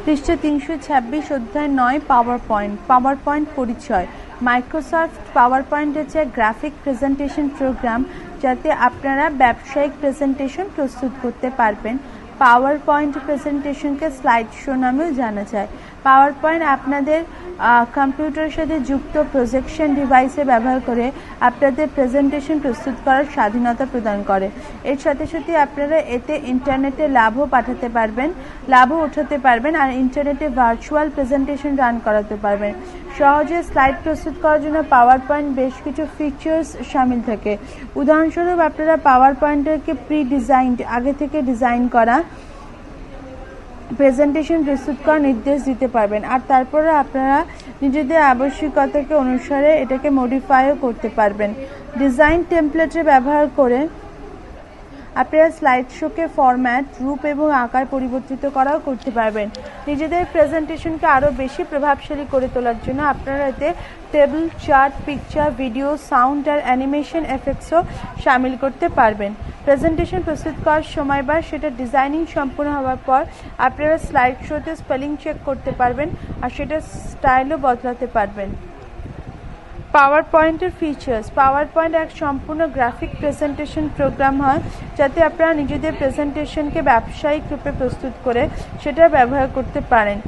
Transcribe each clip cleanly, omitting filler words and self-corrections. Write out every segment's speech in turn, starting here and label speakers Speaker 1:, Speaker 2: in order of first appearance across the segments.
Speaker 1: পৃষ্ঠা 326 অধ্যায় 9 power point. Power point পরিচয়। মাইক্রোসফট পাওয়ার পয়েন্ট হচ্ছে গ্রাফিক প্রেজেন্টেশন প্রোগ্রাম যাতে আপনারা ব্যবসায়িক প্রেজেন্টেশন প্রস্তুত করতে পারবেন। পাওয়ার পয়েন্ট প্রেজেন্টেশনকে স্লাইড শো নামেও জানা যায়। পাওয়ার পয়েন্ট আপনাদের কম্পিউটারের সাথে যুক্ত প্রজেকশন ডিভাইসে ব্যবহার করে আপনাদের প্রেজেন্টেশন প্রস্তুত করার স্বাধীনতা প্রদান করে। এর সাথে সাথে আপনারা এতে ইন্টারনেটে লাভও পাঠাতে পারবেন, লাভও উঠাতে পারবেন, আর ইন্টারনেটে ভার্চুয়াল প্রেজেন্টেশন রান করাতে পারবেন। সহজে স্লাইড প্রস্তুত করার জন্য পাওয়ার পয়েন্ট বেশ কিছু ফিচার্স শামিল থাকে। উদাহরণস্বরূপ আপনারা পাওয়ার পয়েন্টকে প্রি ডিজাইনড, আগে থেকে ডিজাইন করা প্রেজেন্টেশন প্রস্তুত করার নির্দেশ দিতে পারবেন, আর তারপরে আপনারা নিজেদের আবশ্যিকতাকে অনুসারে এটাকে মডিফাইও করতে পারবেন। ডিজাইন টেমপ্লেটের ব্যবহার করে আপনারা স্লাইড শোকে ফরম্যাট, রূপ এবং আকার পরিবর্তিত করাও করতে পারবেন। নিজেদের প্রেজেন্টেশনকে আরও বেশি প্রভাবশালী করে তোলার জন্য আপনারা এতে table, chart, picture, video, sound আর অ্যানিমেশন এফেক্টসও শামিল করতে পারবেন। প্রেজেন্টেশন প্রস্তুত করার সময় বা সেটা ডিজাইনিং সম্পূর্ণ হওয়ার পর আপনারা স্লাইড শোতে স্পেলিং চেক করতে পারবেন আর সেটার স্টাইলও বদলাতে পারবেন। পাওয়ার পয়েন্টের ফিচার্স। পাওয়ার পয়েন্ট এক সম্পূর্ণ গ্রাফিক প্রেজেন্টেশন প্রোগ্রাম হয় যাতে আপনারা নিজেদের প্রেজেন্টেশনকে ব্যবসায়িক রূপে প্রস্তুত করে সেটা ব্যবহার করতে পারেন।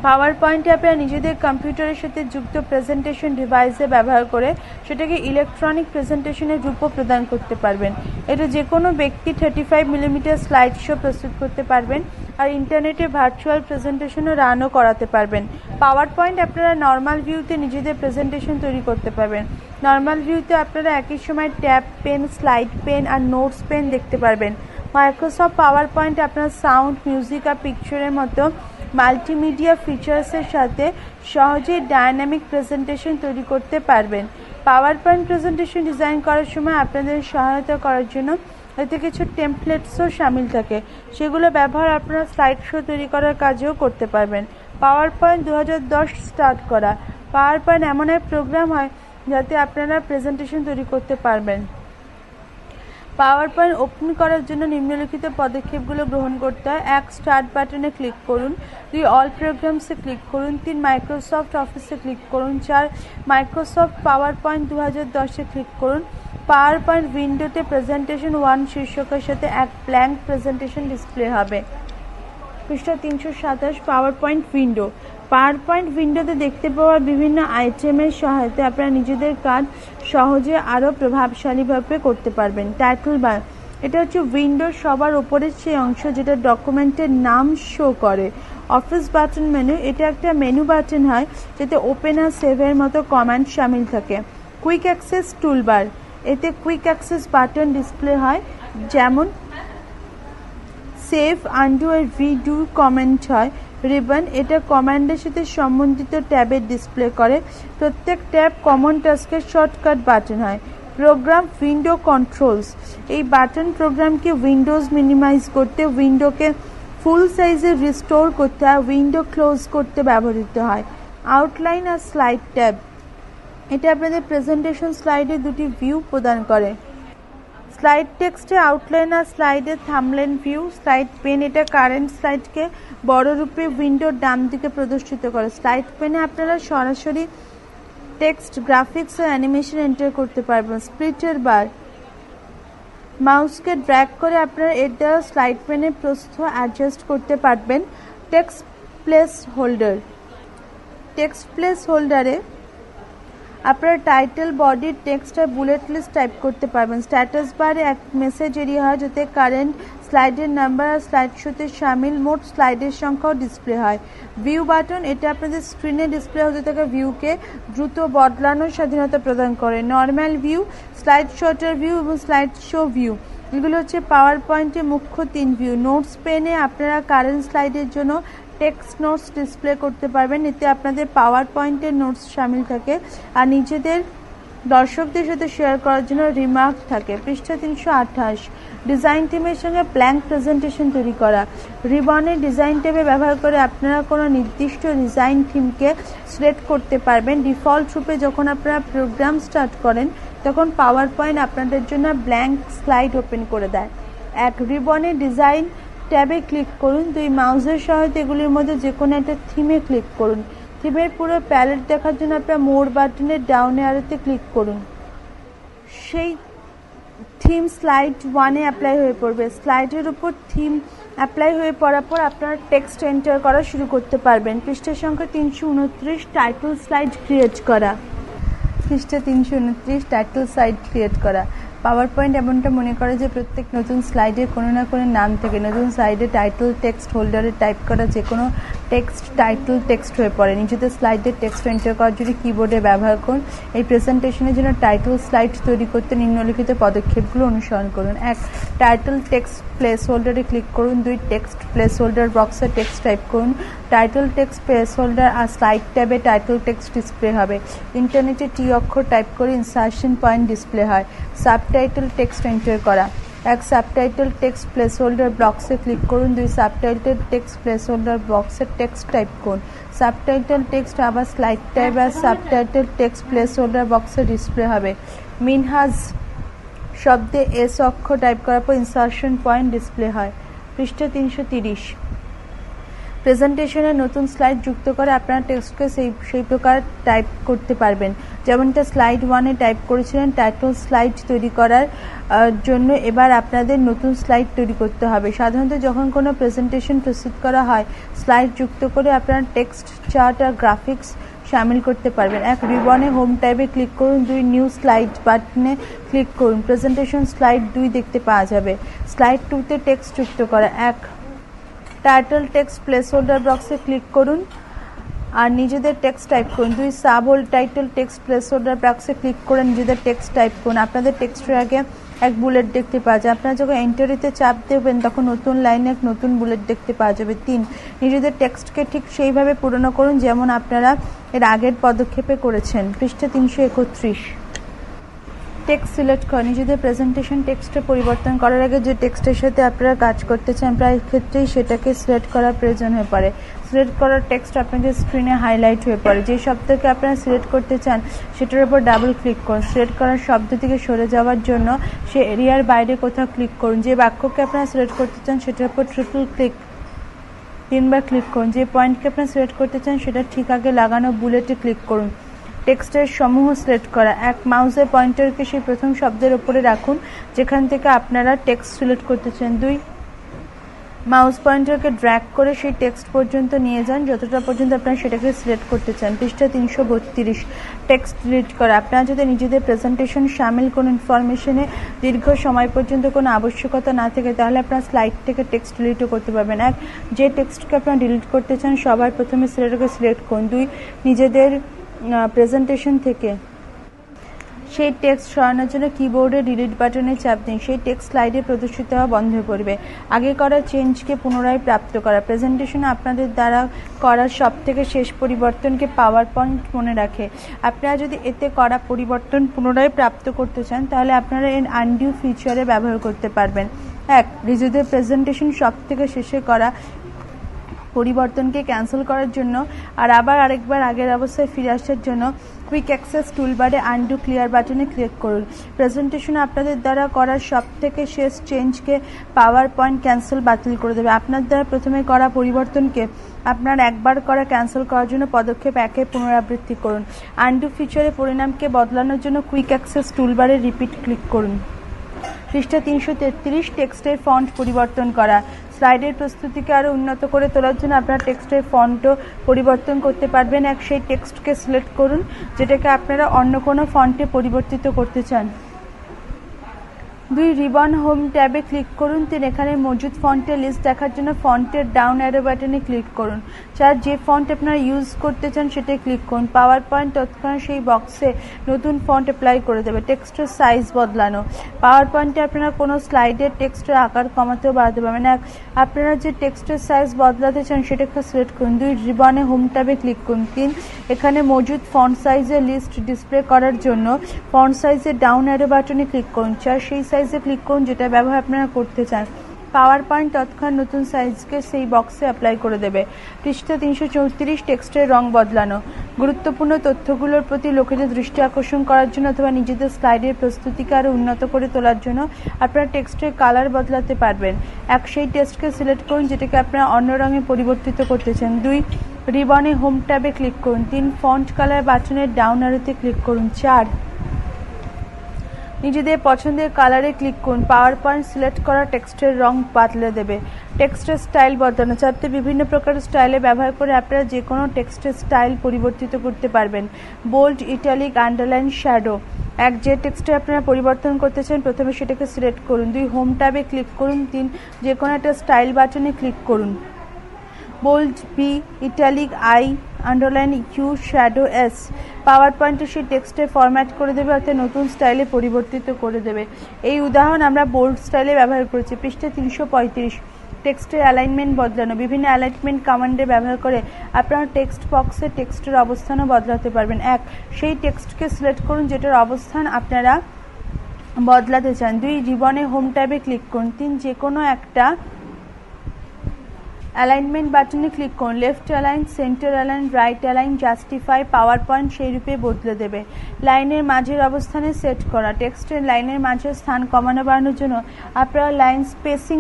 Speaker 1: পাওয়ার পয়েন্টে আপনারা নিজেদের কম্পিউটারের সাথে যুক্ত প্রেজেন্টেশন ডিভাইসে ব্যবহার করে সেটাকে ইলেকট্রনিক প্রেজেন্টেশনের রূপও প্রদান করতে পারবেন। এটা যে কোনো ব্যক্তি 35 মিলিমিটার স্লাইড শো প্রস্তুত করতে পারবেন আর ইন্টারনেটে ভার্চুয়াল প্রেজেন্টেশনও রানও করাতে পারবেন। পাওয়ার পয়েন্ট আপনারা নর্মাল ভিউতে নিজেদের প্রেজেন্টেশন তৈরি করতে পারবেন। নর্মাল ভিউতে আপনারা একই সময় ট্যাব পেন, স্লাইড পেন আর নোটস পেন দেখতে পারবেন। মাইক্রোসফট পাওয়ার পয়েন্ট আপনার সাউন্ড, মিউজিক আর পিকচারের মতো মাল্টিমিডিয়া ফিচার্সের সাথে সহজেই ডায়নামিক প্রেজেন্টেশন তৈরি করতে পারবেন। পাওয়ার পয়েন্ট প্রেজেন্টেশন ডিজাইন করার সময় আপনাদের সহায়তা করার জন্য এতে কিছু টেমপ্লেটসও শামিল থাকে, সেগুলো ব্যবহার আপনারা স্লাইড শো তৈরি করার কাজেও করতে পারবেন। পাওয়ার পয়েন্ট 2010 স্টার্ট করা। পাওয়ার পয়েন্ট এমন এক প্রোগ্রাম হয় যাতে আপনারা প্রেজেন্টেশন তৈরি করতে পারবেন। পাওয়ার পয়েন্ট ওপেন করার জন্য নিম্নলিখিত পদক্ষেপগুলো গ্রহণ করতে হয়। 1. স্টার্ট বাটনে ক্লিক করুন। 2. অল প্রোগ্রামসে ক্লিক করুন। 3. মাইক্রোসফট অফিসে ক্লিক করুন। 4. মাইক্রোসফট পাওয়ার পয়েন্ট 2010-এ ক্লিক করুন। পাওয়ার পয়েন্ট উইন্ডোতে প্রেজেন্টেশন 1 শীর্ষকের সাথে এক ব্ল্যাঙ্ক প্রেজেন্টেশন ডিসপ্লে হবে। পৃষ্ঠা 327 power point window. Power point উইন্ডোতে দেখতে পাওয়া বিভিন্ন আইটেমের সহায়তায় আপনারা নিজেদের কাজ সহজে আরও প্রভাবশালীভাবে করতে পারবেন। Title bar. এটা হচ্ছে উইন্ডোর সবার উপরের সেই অংশ যেটা ডকুমেন্টের নাম শো করে। Office button menu. এটা একটা মেনু বাটন হয় যাতে ওপেন আর সেভের মতো কমান্ড শামিল থাকে। Quick access toolbar. এতে কুইক অ্যাক্সেস বাটন ডিসপ্লে হয়, যেমন সেভ, আনডু আর রিডু কমেন্ট হয়। রিবন। এটা কমান্ডের সাথে সম্বন্ধিত ট্যাবের ডিসপ্লে করে। প্রত্যেক ট্যাব কমন টাস্কের শর্টকাট বাটন হয়। Program window controls. এই বাটন প্রোগ্রামকে উইন্ডোজ মিনিমাইজ করতে, উইন্ডোকে ফুল সাইজে রিস্টোর করতে আর উইন্ডো ক্লোজ করতে ব্যবহৃত হয়। আউটলাইন আর স্লাইড ট্যাব। এটা আপনাদের প্রেজেন্টেশন স্লাইডে দুটি ভিউ প্রদান করে। স্লাইড টেক্সটে আউটলাইন আর স্লাইডের থাম্বনেল ভিউ। Slide pane. এটা কারেন্ট স্লাইডকে বড় রূপে উইন্ডোর ডান দিকে প্রদর্শিত করে। স্লাইড পেনে আপনারা সরাসরি টেক্সট, গ্রাফিক্স ও অ্যানিমেশন এন্টার করতে পারবেন। স্প্লিটার বার। মাউসকে ড্র্যাগ করে আপনারা এর দ্বারা স্লাইড পেনের প্রস্থ অ্যাডজাস্ট করতে পারবেন। Text placeholder. টেক্সট প্লেস হোল্ডারে আপনারা টাইটেল, বডি, টেক্সট আর বুলেট লিস্ট টাইপ করতে পারবেন। স্ট্যাটাস বারে এক মেসেজ এরিয়া হয় যাতে কারেন্ট স্লাইডের নাম্বার আর স্লাইড শোতে শামিল মোট স্লাইডের সংখ্যাও ডিসপ্লে হয়। View button. এটা আপনাদের স্ক্রিনে ডিসপ্লে হতে থাকা ভিউকে দ্রুত বদলানোর স্বাধীনতা প্রদান করে। Normal view, slide sorter view এবং স্লাইড শো ভিউ। এগুলো হচ্ছে পাওয়ার পয়েন্টের মুখ্য 3 ভিউ। নোটস পেনে আপনারা কারেন্ট স্লাইডের জন্য টেক্সট নোটস ডিসপ্লে করতে পারবেন। এতে আপনাদের পাওয়ার পয়েন্টের নোটস শামিল থাকে আর নিজেদের দর্শকদের সাথে শেয়ার করার জন্য রিমার্ক থাকে। পৃষ্ঠা 328 ডিজাইন টিমের সঙ্গে ব্ল্যাঙ্ক প্রেজেন্টেশন তৈরি করা। রিবনের ডিজাইন ট্যাবে ব্যবহার করে আপনারা কোনো নির্দিষ্ট ডিজাইন থিমকে সিলেক্ট করতে পারবেন। ডিফল্ট রূপে যখন আপনারা প্রোগ্রাম স্টার্ট করেন তখন পাওয়ার পয়েন্ট আপনাদের জন্য ব্ল্যাঙ্ক স্লাইড ওপেন করে দেয়। এক রিবনের ডিজাইন ট্যাবে ক্লিক করুন। 2 মাউসের সহায়তায় এগুলির মধ্যে যে কোনো একটা থিমে ক্লিক করুন। থিমের পুরো প্যালেট দেখার জন্য আপনার মোর বাটনের ডাউন অ্যারোতে ক্লিক করুন। সেই থিম স্লাইড 1-এ অ্যাপ্লাই হয়ে পড়বে। স্লাইডের উপর থিম অ্যাপ্লাই হয়ে পড়ার পর আপনারা টেক্সট এন্টার করা শুরু করতে পারবেন। পৃষ্ঠা সংখ্যা 329, টাইটেল স্লাইড ক্রিয়েট করা। পৃষ্ঠা 329, টাইটেল স্লাইড ক্রিয়েট করা। পাওয়ার পয়েন্ট এমনটা মনে করে যে প্রত্যেক নতুন স্লাইডে কোনো না কোনো নাম থেকে নতুন স্লাইডে টাইটেল টেক্সট হোল্ডারে টাইপ করা যে কোনো টেক্সট টাইটেল টেক্সট হয়ে পড়ে। নিজেদের স্লাইডে টেক্সট এন্টার করার জন্য কিবোর্ডে ব্যবহার করুন। এই প্রেজেন্টেশনের জন্য টাইটেল স্লাইড তৈরি করতে নিম্নলিখিত পদক্ষেপগুলো অনুসরণ করুন। 1. টাইটেল টেক্সট প্লেস হোল্ডারে ক্লিক করুন। 2. টেক্সট প্লেস হোল্ডার বক্সে টেক্সট টাইপ করুন। টাইটেল টেক্সট প্লেস হোল্ডার আর স্লাইড ট্যাবে টাইটেল টেক্সট ডিসপ্লে হবে। ইন্টারনেটে টি অক্ষর টাইপ করে ইনসার্শন পয়েন্ট ডিসপ্লে হয়। সাবটাইটেল টেক্সট এন্টার করা। 1. সাবটাইটেল টেক্সট প্লেস হোল্ডার বক্সে ক্লিক করুন। 2. সাবটাইটেল টেক্সট প্লেস হোল্ডার বক্সে টেক্সট টাইপ করুন। সাবটাইটেল টেক্সট আবার স্লাইড ট্যাব আর সাবটাইটেল টেক্সট প্লেস হোল্ডার বক্সে ডিসপ্লে হবে। মিনহাজ শব্দে এস অক্ষর টাইপ করার পর ইনসার্শন পয়েন্ট ডিসপ্লে হয়। পৃষ্ঠা 330। প্রেজেন্টেশনে নতুন স্লাইড যুক্ত করে আপনারা টেক্সটকে সেই প্রকার টাইপ করতে পারবেন যেমনটা স্লাইড 1-এ টাইপ করেছিলেন। টাইটেল স্লাইড তৈরি করার জন্য এবার আপনাদের নতুন স্লাইড তৈরি করতে হবে। সাধারণত যখন কোনো প্রেজেন্টেশন প্রস্তুত করা হয় স্লাইড যুক্ত করে আপনারা টেক্সট, চার্ট আর গ্রাফিক্স শামিল করতে পারবেন। 1. রিবনে হোম ট্যাবে ক্লিক করুন। 2. নিউ স্লাইড বাটনে ক্লিক করুন। প্রেজেন্টেশন স্লাইড 2 দেখতে পাওয়া যাবে। স্লাইড 2-তে টেক্সট যুক্ত করা। 1. টাইটেল টেক্সট প্লেস হোল্ডার বক্সে ক্লিক করুন আর নিজেদের টেক্সট টাইপ করুন। 2. Sub title text place holder বক্সে ক্লিক করে নিজেদের টেক্সট টাইপ করুন। আপনাদের টেক্সটের আগে এক বুলেট দেখতে পাওয়া যায়। আপনারা যখন এন্টারিতে চাপ দেবেন তখন নতুন লাইনে এক নতুন বুলেট দেখতে পাওয়া যাবে। 3. নিজেদের টেক্সটকে ঠিক সেইভাবে পূরণ করুন যেমন আপনারা এর আগের পদক্ষেপে করেছেন। পৃষ্ঠা 331। টেক্সট সিলেক্ট করুন। নিজেদের প্রেজেন্টেশন টেক্সটে পরিবর্তন করার আগে যে টেক্সটের সাথে আপনারা কাজ করতে চান প্রায় ক্ষেত্রেই সেটাকে সিলেক্ট করার প্রয়োজন হয়ে পড়ে। সিলেক্ট করার টেক্সট আপনাদের স্ক্রিনে হাইলাইট হয়ে পড়ে। যে শব্দকে আপনারা সিলেক্ট করতে চান সেটার উপর ডাবল ক্লিক করুন। সিলেক্ট করার শব্দ থেকে সরে যাওয়ার জন্য সে এরিয়ার বাইরে কোথাও ক্লিক করুন। যে বাক্যকে আপনারা সিলেক্ট করতে চান সেটার উপর ট্রিপল ক্লিক 3 বার ক্লিক করুন। যে পয়েন্টকে আপনারা সিলেক্ট করতে চান সেটা ঠিক আগে লাগানো বুলেটে ক্লিক করুন। টেক্সটের সমূহ সিলেক্ট করা। 1. মাউসের পয়েন্টারকে সেই প্রথম শব্দের উপরে রাখুন যেখান থেকে আপনারা টেক্সট সিলেক্ট করতে চান। 2. মাউস পয়েন্টারকে ড্র্যাগ করে সেই টেক্সট পর্যন্ত নিয়ে যান যতটা পর্যন্ত আপনারা সেটাকে সিলেক্ট করতে চান। পৃষ্ঠা 332। টেক্সট ডিলিট করা। আপনারা যদি নিজেদের প্রেজেন্টেশন সামিল কোনো ইনফরমেশনে দীর্ঘ সময় পর্যন্ত কোনো আবশ্যকতা না থাকে তাহলে আপনারা স্লাইড থেকে টেক্সট ডিলিটও করতে পারবেন। 1. যে টেক্সটকে আপনারা ডিলিট করতে চান সবার প্রথমে সেটাকে সিলেক্ট করুন। 2. নিজেদের প্রেজেন্টেশন থেকে সেই টেক্সট সরানোর জন্য কিবোর্ডে ডিলিট বাটনে চাপ দিন। সেই টেক্সট স্লাইডে প্রদর্শিত হওয়া বন্ধ হয়ে পড়বে। আগে করা চেঞ্জকে পুনরায় প্রাপ্ত করা। প্রেজেন্টেশনে আপনাদের দ্বারা করা সব থেকে শেষ পরিবর্তনকে পাওয়ার পয়েন্ট মনে রাখে। আপনারা যদি এতে করা পরিবর্তন পুনরায় প্রাপ্ত করতে চান তাহলে আপনারা এর আনডু ফিচারে ব্যবহার করতে পারবেন। 1. নিজেদের প্রেজেন্টেশন সব থেকে শেষে করা পরিবর্তনকে ক্যান্সেল করার জন্য আর আবার আরেকবার আগের অবস্থায় ফিরে আসার জন্য কুইক অ্যাক্সেস টুলবারে আনডু ক্লিয়ার বাটনে ক্লিক করুন। প্রেজেন্টেশনে আপনাদের দ্বারা করা সব থেকে শেষ চেঞ্জকে পাওয়ার পয়েন্ট ক্যান্সেল বাতিল করে দেবে। আপনার দ্বারা প্রথমে করা পরিবর্তনকে আপনার একবার করা ক্যান্সেল করার জন্য পদক্ষেপ 1-এ পুনরাবৃত্তি করুন। আনডু ফিচারে পরিণামকে বদলানোর জন্য কুইক অ্যাক্সেস টুলবারে রিপিট ক্লিক করুন। পৃষ্ঠা 333। টেক্সটের ফন্ট পরিবর্তন করা। স্লাইডের প্রস্তুতিকে আরও উন্নত করে তোলার জন্য আপনারা টেক্সটের ফন্টও পরিবর্তন করতে পারবেন। 1. সেই টেক্সটকে সিলেক্ট করুন যেটাকে আপনারা অন্য কোনো ফন্টে পরিবর্তিত করতে চান। 2. রিবন হোম ট্যাবে ক্লিক করুন। 3. এখানে মজুদ ফন্টের লিস্ট দেখার জন্য ফন্টের ডাউন অ্যারো বাটনে ক্লিক করুন। 4. যে ফন্ট আপনারা ইউজ করতে চান সেটাই ক্লিক করুন। পাওয়ার পয়েন্ট তৎক্ষণাৎ সেই বক্সে নতুন ফন্ট অ্যাপ্লাই করে দেবে। টেক্সটের সাইজ বদলানো। পাওয়ার পয়েন্টে আপনারা কোনো স্লাইডের টেক্সটের আকার কমাতেও বাড়াতে পারবেন। 1. আপনারা যে টেক্সটের সাইজ বদলাতে চান সেটাকে সিলেক্ট করুন। 2. রিবনে হোম ট্যাবে ক্লিক করুন। 3. এখানে মজুদ ফন্ট সাইজের লিস্ট ডিসপ্লে করার জন্য ফন্ট সাইজের ডাউন অ্যারো বাটনে ক্লিক করুন। 4. সেই সাইজে ক্লিক করুন যেটা ব্যবহার আপনারা করতে চান। পাওয়ার পয়েন্ট তৎক্ষণাৎ নতুন সাইজকে সেই বক্সে অ্যাপ্লাই করে দেবে। পৃষ্ঠা 334, টেক্সটের রং বদলানো। গুরুত্বপূর্ণ তথ্যগুলোর প্রতি লোকেদের দৃষ্টি আকর্ষণ করার জন্য অথবা নিজেদের স্লাইডের প্রস্তুতিকে আরও উন্নত করে তোলার জন্য আপনারা টেক্সটের কালার বদলাতে পারবেন। সেই টেক্সটকে সিলেক্ট করুন যেটাকে আপনারা অন্য রঙে পরিবর্তিত করতে চান। 2, রিবনে হোম ট্যাবে ক্লিক করুন। 3, ফন্ট কালার বাটনের ডাউন অ্যারোতে ক্লিক করুন। 4, নিজেদের পছন্দের কালারে ক্লিক করুন। পাওয়ার পয়েন্ট সিলেক্ট করা টেক্সটের রং বদলে দেবে। টেক্সটের স্টাইল বদলানো। 4টে বিভিন্ন প্রকারের স্টাইলে ব্যবহার করে আপনারা যে কোনো টেক্সটের স্টাইল পরিবর্তিত করতে পারবেন। Bold, italic, underline, shadow. যে টেক্সটে আপনারা পরিবর্তন করতে চান প্রথমে সেটাকে সিলেক্ট করুন। 2, হোম ট্যাবে ক্লিক করুন। 3, যে কোনো একটা স্টাইল বাটনে ক্লিক করুন। Bold B, italic I, underline U, shadow S. পাওয়ার পয়েন্টে সেই টেক্সটে ফরম্যাট করে দেবে অর্থাৎ নতুন স্টাইলে পরিবর্তিত করে দেবে। এই উদাহরণ আমরা বোল্ড স্টাইলে ব্যবহার করেছি। পৃষ্ঠা 335, টেক্সটের অ্যালাইনমেন্ট বদলানো। বিভিন্ন অ্যালাইনমেন্ট কমান্ডে ব্যবহার করে আপনারা টেক্সট বক্সে টেক্সটের অবস্থানও বদলাতে পারবেন। 1, সেই টেক্সটকে সিলেক্ট করুন যেটার অবস্থান আপনারা বদলাতে চান। 2, রিবনে হোম ট্যাবে ক্লিক করুন। 3, যে কোনো একটা অ্যালাইনমেন্ট বাটনে ক্লিক করুন। Left align, centre align, right align, justify. Power point সেই রূপে বদলে দেবে। লাইনের মাঝের অবস্থানে সেট করা। টেক্সটের লাইনের মাঝের স্থান কমানো বাড়ানোর জন্য আপনারা লাইন স্পেসিং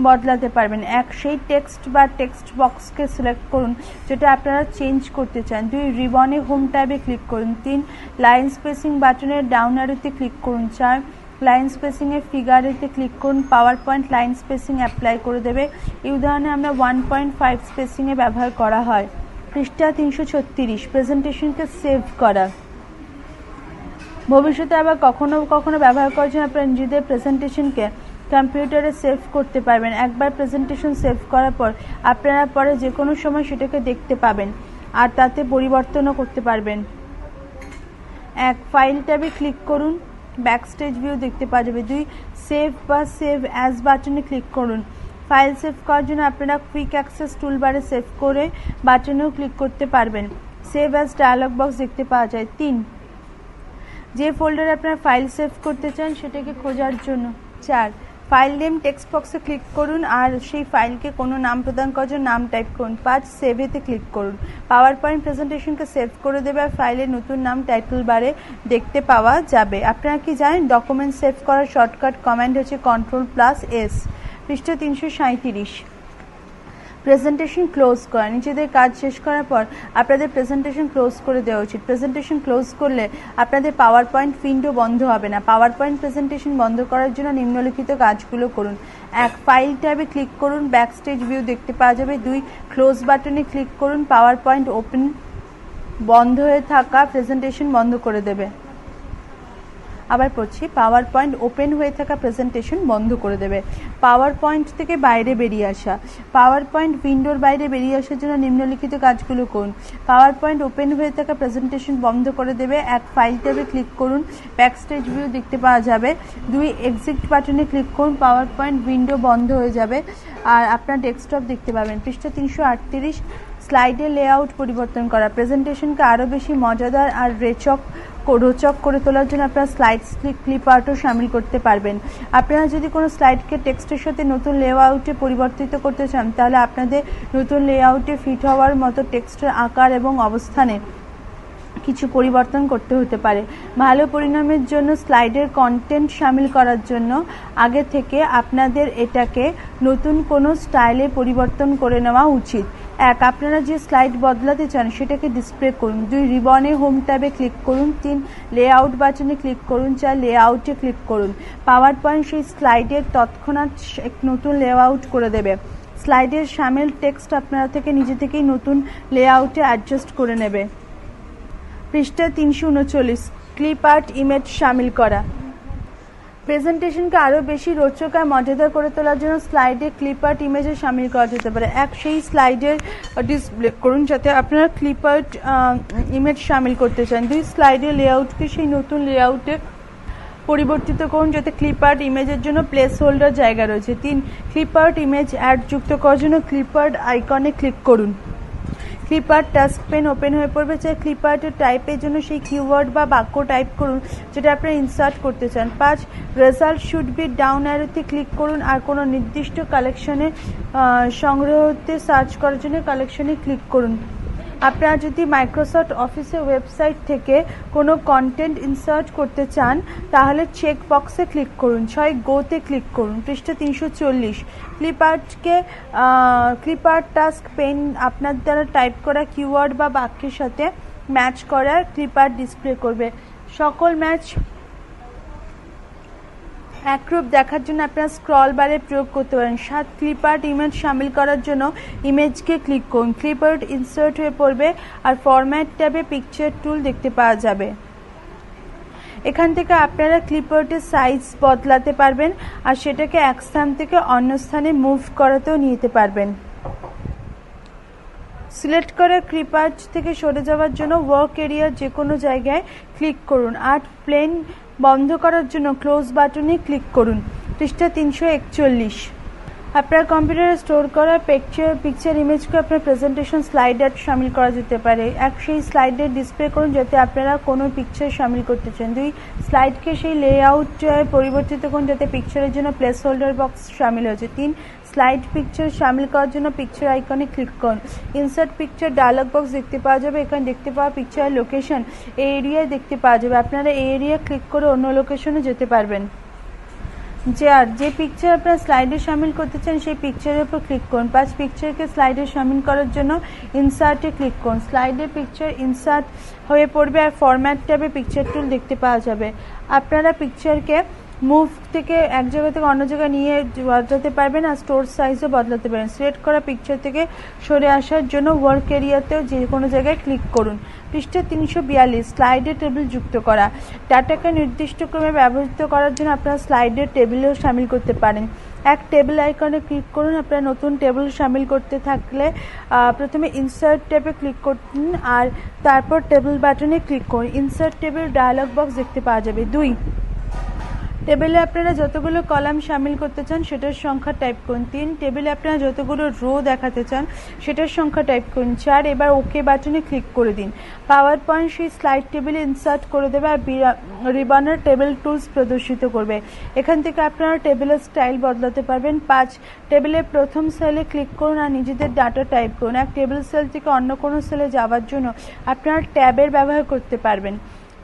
Speaker 1: বদলাতে পারবেন। 1, সেই টেক্সট বা টেক্সট বক্সকে সিলেক্ট করুন যেটা আপনারা চেঞ্জ করতে চান। 2, রিবনে হোম ট্যাবে ক্লিক করুন। 3, লাইন স্পেসিং বাটনের ডাউন অ্যারোতে ক্লিক করুন। 4, লাইন স্পেসিংয়ে ফিগারেতে ক্লিক করুন। Power point line spacing apply করে দেবে। এই উদাহরণে আমরা 1.5 স্পেসিংয়ে ব্যবহার করা হয়। পৃষ্ঠা 336, প্রেজেন্টেশনকে সেভ করা। ভবিষ্যতে আবার কখনো কখনো ব্যবহার করার জন্য আপনারা নিজেদের প্রেজেন্টেশনকে কম্পিউটারে সেভ করতে পারবেন। একবার প্রেজেন্টেশন সেভ করার পর আপনারা পরে যে কোনো সময় সেটাকে দেখতে পাবেন আর তাতে পরিবর্তনও করতে পারবেন। 1, ফাইল ট্যাবে ক্লিক করুন। ব্যাকস্টেজ ভিউ দেখতে পাওয়া যাবে। 2, সেভ বা সেভ অ্যাজ বাটনে ক্লিক করুন। ফাইল সেভ করার জন্য আপনারা কুইক অ্যাক্সেস টুলবারে সেভ করে বাটনেও ক্লিক করতে পারবেন। সেভ অ্যাজ ডায়ালগ বক্স দেখতে পাওয়া যায়। 3, যে ফোল্ডারে আপনারা ফাইল সেভ করতে চান সেটাকে খোঁজার জন্য। 4, ফাইল নেম টেক্সট বক্সে ক্লিক করুন আর সেই ফাইলকে কোনো নাম প্রদান করার জন্য নাম টাইপ করুন। 5, সেভেতে ক্লিক করুন। পাওয়ার পয়েন্ট প্রেজেন্টেশনকে সেভ করে দেবে আর ফাইলের নতুন নাম টাইটেল বারে দেখতে পাওয়া যাবে। আপনারা কি জানেন ডকুমেন্ট সেভ করার শর্টকাট কমান্ড হচ্ছে Ctrl+S। পৃষ্ঠা 337, প্রেজেন্টেশন ক্লোজ করা। নিজেদের কাজ শেষ করার পর আপনাদের প্রেজেন্টেশন ক্লোজ করে দেওয়া উচিত। প্রেজেন্টেশন ক্লোজ করলে আপনাদের পাওয়ার পয়েন্ট উইন্ডো বন্ধ হবে না। পাওয়ার পয়েন্ট প্রেজেন্টেশন বন্ধ করার জন্য নিম্নলিখিত কাজগুলো করুন। 1, ফাইল ট্যাবে ক্লিক করুন। ব্যাকস্টেজ ভিউ দেখতে পাওয়া যাবে। 2, ক্লোজ বাটনে ক্লিক করুন। পাওয়ার পয়েন্ট ওপেন বন্ধ হয়ে থাকা প্রেজেন্টেশন বন্ধ করে দেবে। আবার পড়ছি, পাওয়ার পয়েন্ট ওপেন হয়ে থাকা প্রেজেন্টেশন বন্ধ করে দেবে। পাওয়ার পয়েন্ট থেকে বাইরে বেরিয়ে আসা। পাওয়ার পয়েন্ট উইন্ডোর বাইরে বেরিয়ে আসার জন্য নিম্নলিখিত কাজগুলো করুন। পাওয়ার পয়েন্ট ওপেন হয়ে থাকা প্রেজেন্টেশন বন্ধ করে দেবে। 1, ফাইল ট্যাবে ক্লিক করুন। ব্যাকস্টেজ ভিউ দেখতে পাওয়া যাবে। 2, এক্সিট বাটনে ক্লিক করুন। পাওয়ার পয়েন্ট উইন্ডো বন্ধ হয়ে যাবে আর আপনার ডেস্কটপ দেখতে পাবেন। পৃষ্ঠা 338, স্লাইডের লেআউট পরিবর্তন করা। প্রেজেন্টেশনকে আরও বেশি মজাদার আর রোচক করে তোলার জন্য আপনারা স্লাইড ক্লিপ আর্টও শামিল করতে পারবেন। আপনারা যদি কোনো স্লাইডকে টেক্সটের সাথে নতুন লেআউটে পরিবর্তিত করতে চান তাহলে আপনাদের নতুন লেআউটে ফিট হওয়ার মতো টেক্সটের আকার এবং অবস্থানে কিছু পরিবর্তন করতে হতে পারে। ভালো পরিণামের জন্য স্লাইডের কন্টেন্ট শামিল করার জন্য আগে থেকে আপনাদের এটাকে নতুন কোনো স্টাইলে পরিবর্তন করে নেওয়া উচিত। 1, আপনারা যে স্লাইড বদলাতে চান সেটাকে ডিসপ্লে করুন। 2, রিবনে হোম ট্যাবে ক্লিক করুন। 3, লেআউট বাটনে ক্লিক করুন। 4, লেআউটে ক্লিক করুন। পাওয়ার পয়েন্ট সেই স্লাইডের তৎক্ষণাৎ এক নতুন লেআউট করে দেবে। স্লাইডের শামিল টেক্সট আপনারা থেকে নিজে থেকেই নতুন লেআউটে অ্যাডজাস্ট করে নেবে। পৃষ্ঠা 339, ক্লিপ আর্ট ইমেজ শামিল করা। প্রেজেন্টেশনকে আরও বেশি রোচক আর মজাদার করে তোলার জন্য স্লাইডে ক্লিপ আর্ট ইমেজে শামিল করা যেতে পারে। 1, সেই স্লাইডের ডিসপ্লে করুন যাতে আপনারা ক্লিপ আর্ট ইমেজ শামিল করতে চান। 2, স্লাইডের লেআউটকে সেই নতুন লেআউটে পরিবর্তিত করুন যাতে ক্লিপ আর্ট ইমেজের জন্য প্লেস হোল্ডার জায়গা রয়েছে। 3, ক্লিপ আর্ট ইমেজ অ্যাড যুক্ত করার জন্য ক্লিপ আর্ট আইকনে ক্লিক করুন। ক্লিপার টাস্ক পেন ওপেন হয়ে পড়বে। চাই ক্লিপারের টাইপের জন্য সেই কিওয়ার্ড বা বাক্য টাইপ করুন যেটা আপনারা ইনসার্ট করতে চান। 5 রেজাল্ট শুড বি ডাউন অ্যারোতে ক্লিক করুন আর কোনো নির্দিষ্ট কালেকশনে সংগ্রহতে সার্চ করার জন্য কালেকশনে ক্লিক করুন। আপনারা যদি মাইক্রোসফট অফিসের ওয়েবসাইট থেকে কোনো কন্টেন্ট ইনসার্ট করতে চান তাহলে চেক বক্সে ক্লিক করুন। 6 গোতে ক্লিক করুন। পৃষ্ঠা 340। ক্লিপার টাস্ক পেন আপনার দ্বারা টাইপ করা কিওয়ার্ড বা বাক্যের সাথে ম্যাচ করার ক্লিপার ডিসপ্লে করবে। সকল ম্যাচ একরূপ দেখার জন্য আপনারা স্ক্রল বারে প্রয়োগ করতে পারেন। 7 ক্লিপার্ট ইমেজ শামিল করার জন্য ইমেজকে ক্লিক করুন। ক্লিপার্ট ইনসার্ট হয়ে পড়বে আর ফরম্যাট ট্যাবে পিকচার টুল দেখতে পাওয়া যাবে। এখান থেকে আপনারা ক্লিপার্টের সাইজ বদলাতে পারবেন আর সেটাকে এক স্থান থেকে অন্য স্থানে মুভ করাতেও নিতে পারবেন। সিলেক্ট করা ক্লিপার্ট থেকে সরে যাওয়ার জন্য ওয়ার্ক এরিয়ার যে কোনো জায়গায় ক্লিক করুন। আর প্লেন বন্ধ করার জন্য ক্লোজ বাটনে ক্লিক করুন। পৃষ্ঠা 341। আপনার কম্পিউটারে স্টোর করা পিকচার ইমেজকে আপনার প্রেজেন্টেশন স্লাইডার শামিল করা যেতে পারে। সেই স্লাইডে ডিসপ্লে করুন যাতে আপনারা কোনো পিকচার শামিল করতে চান। 2 স্লাইডকে সেই লেআউট পরিবর্তিত করুন যাতে পিকচারের জন্য প্লেস হোল্ডার বক্স শামিল হয়েছে। 3 স্লাইড পিকচার শামিল করার জন্য পিকচার আইকনে ক্লিক করুন। ইনসার্ট পিকচার ডায়লগ বক্স দেখতে পাওয়া যাবে। এখানে দেখতে পাওয়া পিকচারের লোকেশন এই এরিয়ায় দেখতে পাওয়া যাবে। আপনারা এই এরিয়া ক্লিক করে অন্য লোকেশনে যেতে পারবেন। যে পিকচার আপনারা স্লাইডে শামিল করতে চান সেই পিকচারের উপর ক্লিক করুন। 5 পিকচারকে স্লাইডে শামিল করার জন্য ইনসার্টে ক্লিক করুন। স্লাইডে পিকচার ইনসার্ট হয়ে পড়বে আর ফরম্যাট ট্যাবে পিকচার টুল দেখতে পাওয়া যাবে। আপনারা পিকচারকে মুভ থেকে এক জায়গা থেকে অন্য জায়গায় নিয়ে বদলাতে পারবেন আর স্টোর সাইজও বদলাতে পারেন। সিলেক্ট করা পিকচার থেকে সরে আসার জন্য ওয়ার্ক এরিয়াতেও যে কোনো জায়গায় ক্লিক করুন। পৃষ্ঠা 342। স্লাইডে টেবিল যুক্ত করা। ডাটাকে নির্দিষ্ট ক্রমে ব্যবহৃত করার জন্য আপনারা স্লাইডের টেবিলেও শামিল করতে পারেন। এক টেবিল আইকনে ক্লিক করুন। আপনারা নতুন টেবিল শামিল করতে থাকলে প্রথমে ইনসার্ট ট্যাবে ক্লিক করুন আর তারপর টেবিল বাটনে ক্লিক করুন। ইনসার্ট টেবিল ডায়লগ বক্স দেখতে পাওয়া যাবে। 2 টেবিলে আপনারা যতগুলো কলাম শামিল করতে চান সেটার সংখ্যা টাইপ করুন। 3 টেবিলে আপনারা যতগুলো রো দেখাতে চান সেটার সংখ্যা টাইপ করুন। 4 এবার ওকে বাটনে ক্লিক করে দিন। পাওয়ার পয়েন্ট সেই স্লাইড টেবিলে ইনসার্ট করে দেবে আর রিবনের টেবিল টুলস প্রদর্শিত করবে। এখান থেকে আপনারা টেবিলের স্টাইল বদলাতে পারবেন। 5 টেবিলের প্রথম সেলে ক্লিক করুন আর নিজেদের ডাটা টাইপ করুন। এক টেবিল সেল থেকে অন্য কোনো সেলে যাওয়ার জন্য আপনারা ট্যাবের ব্যবহার করতে পারবেন।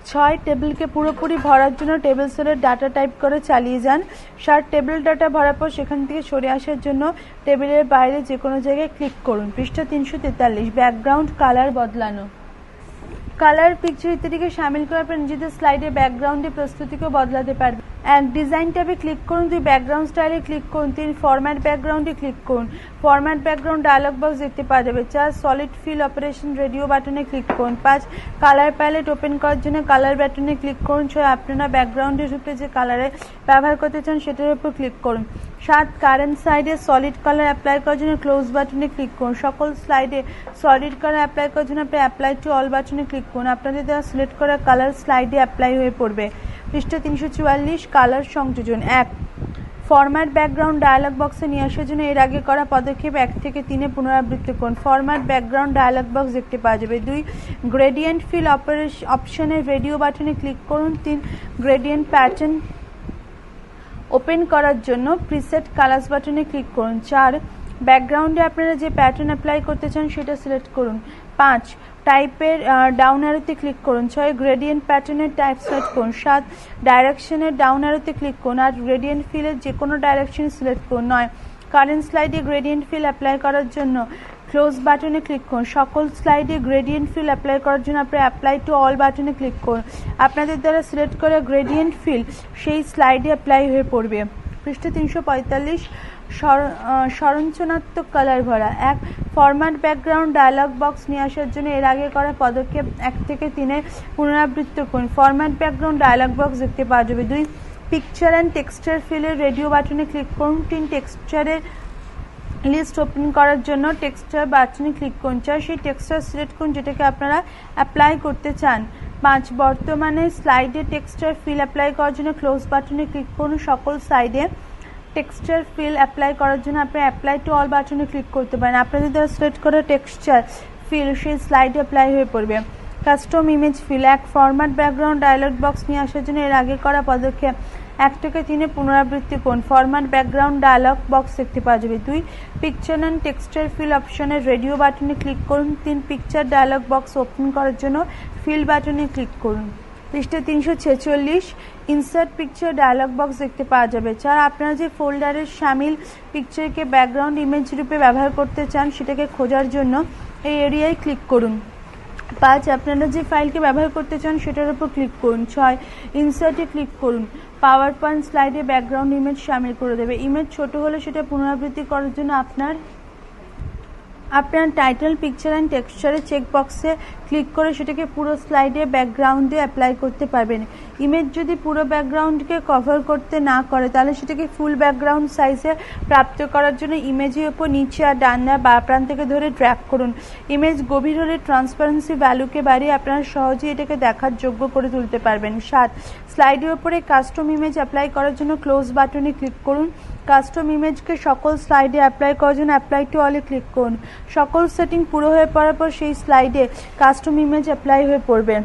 Speaker 1: 6 টেবিলকে পুরোপুরি ভরার জন্য টেবিল সেলের ডাটা টাইপ করে চালিয়ে যান। 7 টেবিল ডাটা ভরার পর সেখান থেকে সরে আসার জন্য টেবিলের বাইরে যে কোনো জায়গায় ক্লিক করুন। পৃষ্ঠা 343। ব্যাকগ্রাউন্ড কালার বদলানো। কালার পিকচার ইত্যাদিকে শামিল করার পর নিজেদের স্লাইডে ব্যাকগ্রাউন্ডে প্রস্তুতিকেও বদলাতে পারবে। ডিজাইন ট্যাবে ক্লিক করুন। 2 ব্যাকগ্রাউন্ড স্টাইলে ক্লিক করুন। 3 ফরম্যাট ব্যাকগ্রাউন্ডে ক্লিক করুন। ফরম্যাট ব্যাকগ্রাউন্ড ডায়লগ বক্স দেখতে পাওয়া যাবে। 4 সলিড ফিল অপারেশন রেডিও বাটনে ক্লিক করুন। 5 কালার প্যালেট ওপেন করার জন্য কালার বাটনে ক্লিক করুন। 6 আপনারা ব্যাকগ্রাউন্ডের উপরে যে কালারে ব্যবহার করতে চান সেটার উপর ক্লিক করুন। 7 কারেন্ট সাইডে সলিড কালার অ্যাপ্লাই করার জন্য ক্লোজ বাটনে ক্লিক করুন। সকল স্লাইডে সলিড কালার অ্যাপ্লাই করার জন্য আপনি অ্যাপ্লাই টু অল বাটনে ক্লিক করুন। আপনাদের দ্বারা সিলেক্ট করা কালার স্লাইডে অ্যাপ্লাই হয়ে পড়বে। পৃষ্ঠা 344। কালার সংযোজন। 1 ফরম্যাট ব্যাকগ্রাউন্ড ডায়লগ বক্সে নিয়ে আসার জন্য এর আগে করা পদক্ষেপ 1 থেকে 3 পুনরাবৃত্তি করুন। ফরম্যাট ব্যাকগ্রাউন্ড ডায়লগ বক্স দেখতে পাওয়া যাবে। 2 গ্রেডিয়েন্ট ফিল অপশনের রেডিও বাটনে ক্লিক করুন। 3 গ্রেডিয়েন্ট প্যাটার্ন ওপেন করার জন্য প্রিসেট কালার্স বাটনে ক্লিক করুন। 4 ব্যাকগ্রাউন্ডে আপনারা যে প্যাটার্ন অ্যাপ্লাই করতে চান সেটা সিলেক্ট করুন। 5 টাইপের ডাউন অ্যারোতে ক্লিক করুন। 6 গ্রেডিয়েন্ট প্যাটার্নের টাইপ সিলেক্ট করুন। 7 ডাইরেকশনের ডাউন অ্যারোতে ক্লিক করুন আর গ্রেডিয়েন্ট ফিলের যে কোনো ডাইরেকশন সিলেক্ট করুন। 9 কারেন্ট স্লাইডে গ্রেডিয়েন্ট ফিল অ্যাপ্লাই করার জন্য ক্লোজ বাটনে ক্লিক করুন। সকল স্লাইডে গ্রেডিয়েন্ট ফিল অ্যাপ্লাই করার জন্য আপনি অ্যাপ্লাই টু অল বাটনে ক্লিক করুন। আপনাদের দ্বারা সিলেক্ট করা গ্রেডিয়েন্ট ফিল সেই স্লাইডে অ্যাপ্লাই হয়ে পড়বে। পৃষ্ঠা 345। সরঞ্চনাত্মক কালার ভরা। 1 ফরম্যাট ব্যাকগ্রাউন্ড ডায়লগ বক্স নিয়ে আসার জন্য এর আগে করা পদক্ষেপ 1 থেকে 3 পুনরাবৃত্তি করুন। ফরম্যাট ব্যাকগ্রাউন্ড ডায়লগ বক্স দেখতে পাওয়া যাবে। 2 পিকচার অ্যান্ড টেক্সচার ফিলের রেডিও বাটনে ক্লিক করুন। 3 টেক্সচারের লিস্ট ওপেন করার জন্য টেক্সচার বাটনে ক্লিক করুন। 4 সেই টেক্সচার সিলেক্ট করুন যেটাকে আপনারা অ্যাপ্লাই করতে চান। 5 বর্তমানে স্লাইডে টেক্সচার ফিল অ্যাপ্লাই করার জন্য ক্লোজ বাটনে ক্লিক করুন। সকল সাইডে টেক্সচার ফিল অ্যাপ্লাই করার জন্য আপনি অ্যাপ্লাই টু অল বাটনে ক্লিক করতে পারেন। আপনাদের দ্বারা সিলেক্ট করা টেক্সচার ফিল সেই স্লাইডে অ্যাপ্লাই হয়ে পড়বে। কাস্টম ইমেজ ফিল, এক ফরম্যাট ব্যাকগ্রাউন্ড ডায়লগ বক্স নিয়ে আসার জন্য এর আগে করা পদক্ষেপ 1 থেকে 3 পুনরাবৃত্তি করুন। ফরম্যাট ব্যাকগ্রাউন্ড ডায়লগ বক্স দেখতে পাওয়া যাবে। 2 পিকচার অ্যান্ড টেক্সচার ফিল অপশনের রেডিও বাটনে ক্লিক করুন। 3 পিকচার ডায়লগ বক্স ওপেন করার জন্য ফিল বাটনে ক্লিক করুন। পৃষ্ঠা 346 ইনসার্ট পিকচার ডায়লগ বক্স দেখতে পাওয়া যাবে। 4 আপনারা যে ফোল্ডারের শামিল পিকচারকে ব্যাকগ্রাউন্ড ইমেজ রূপে ব্যবহার করতে চান সেটাকে খোঁজার জন্য এই এরিয়ায় ক্লিক করুন। 5 আপনারা যে ফাইলকে ব্যবহার করতে চান সেটার উপর ক্লিক করুন। 6 ইনসার্টে ক্লিক করুন। পাওয়ার পয়েন্ট স্লাইডে ব্যাকগ্রাউন্ড ইমেজ শামিল করে দেবে। ইমেজ ছোট হলে সেটা পুনরাবৃত্তি করার জন্য আপনার টাইটেল পিকচার অ্যান্ড টেক্সচারে চেকবক্সে ক্লিক করে সেটাকে পুরো স্লাইডে ব্যাকগ্রাউন্ডে অ্যাপ্লাই করতে পারবেন। ইমেজ যদি পুরো ব্যাকগ্রাউন্ডকে কভার করতে না করে তাহলে সেটাকে ফুল ব্যাকগ্রাউন্ড সাইজে প্রাপ্ত করার জন্য ইমেজের উপর নিচে আর ডান বা প্রান্তকে ধরে ড্র্যাগ করুন। ইমেজ গভীর হলে ট্রান্সপারেন্সি ভ্যালুকে বাড়িয়ে আপনারা সহজেই এটাকে দেখার যোগ্য করে তুলতে পারবেন। 7 স্লাইডের উপরে কাস্টম ইমেজ অ্যাপ্লাই করার জন্য ক্লোজ বাটনে ক্লিক করুন। কাস্টম ইমেজকে সকল স্লাইডে অ্যাপ্লাই করার জন্য অ্যাপ্লাই টু অলে ক্লিক করুন। সকল সেটিং পুরো হয়ে পড়ার পর সেই স্লাইডে কাস্টম ইমেজ অ্যাপ্লাই হয়ে পড়বে।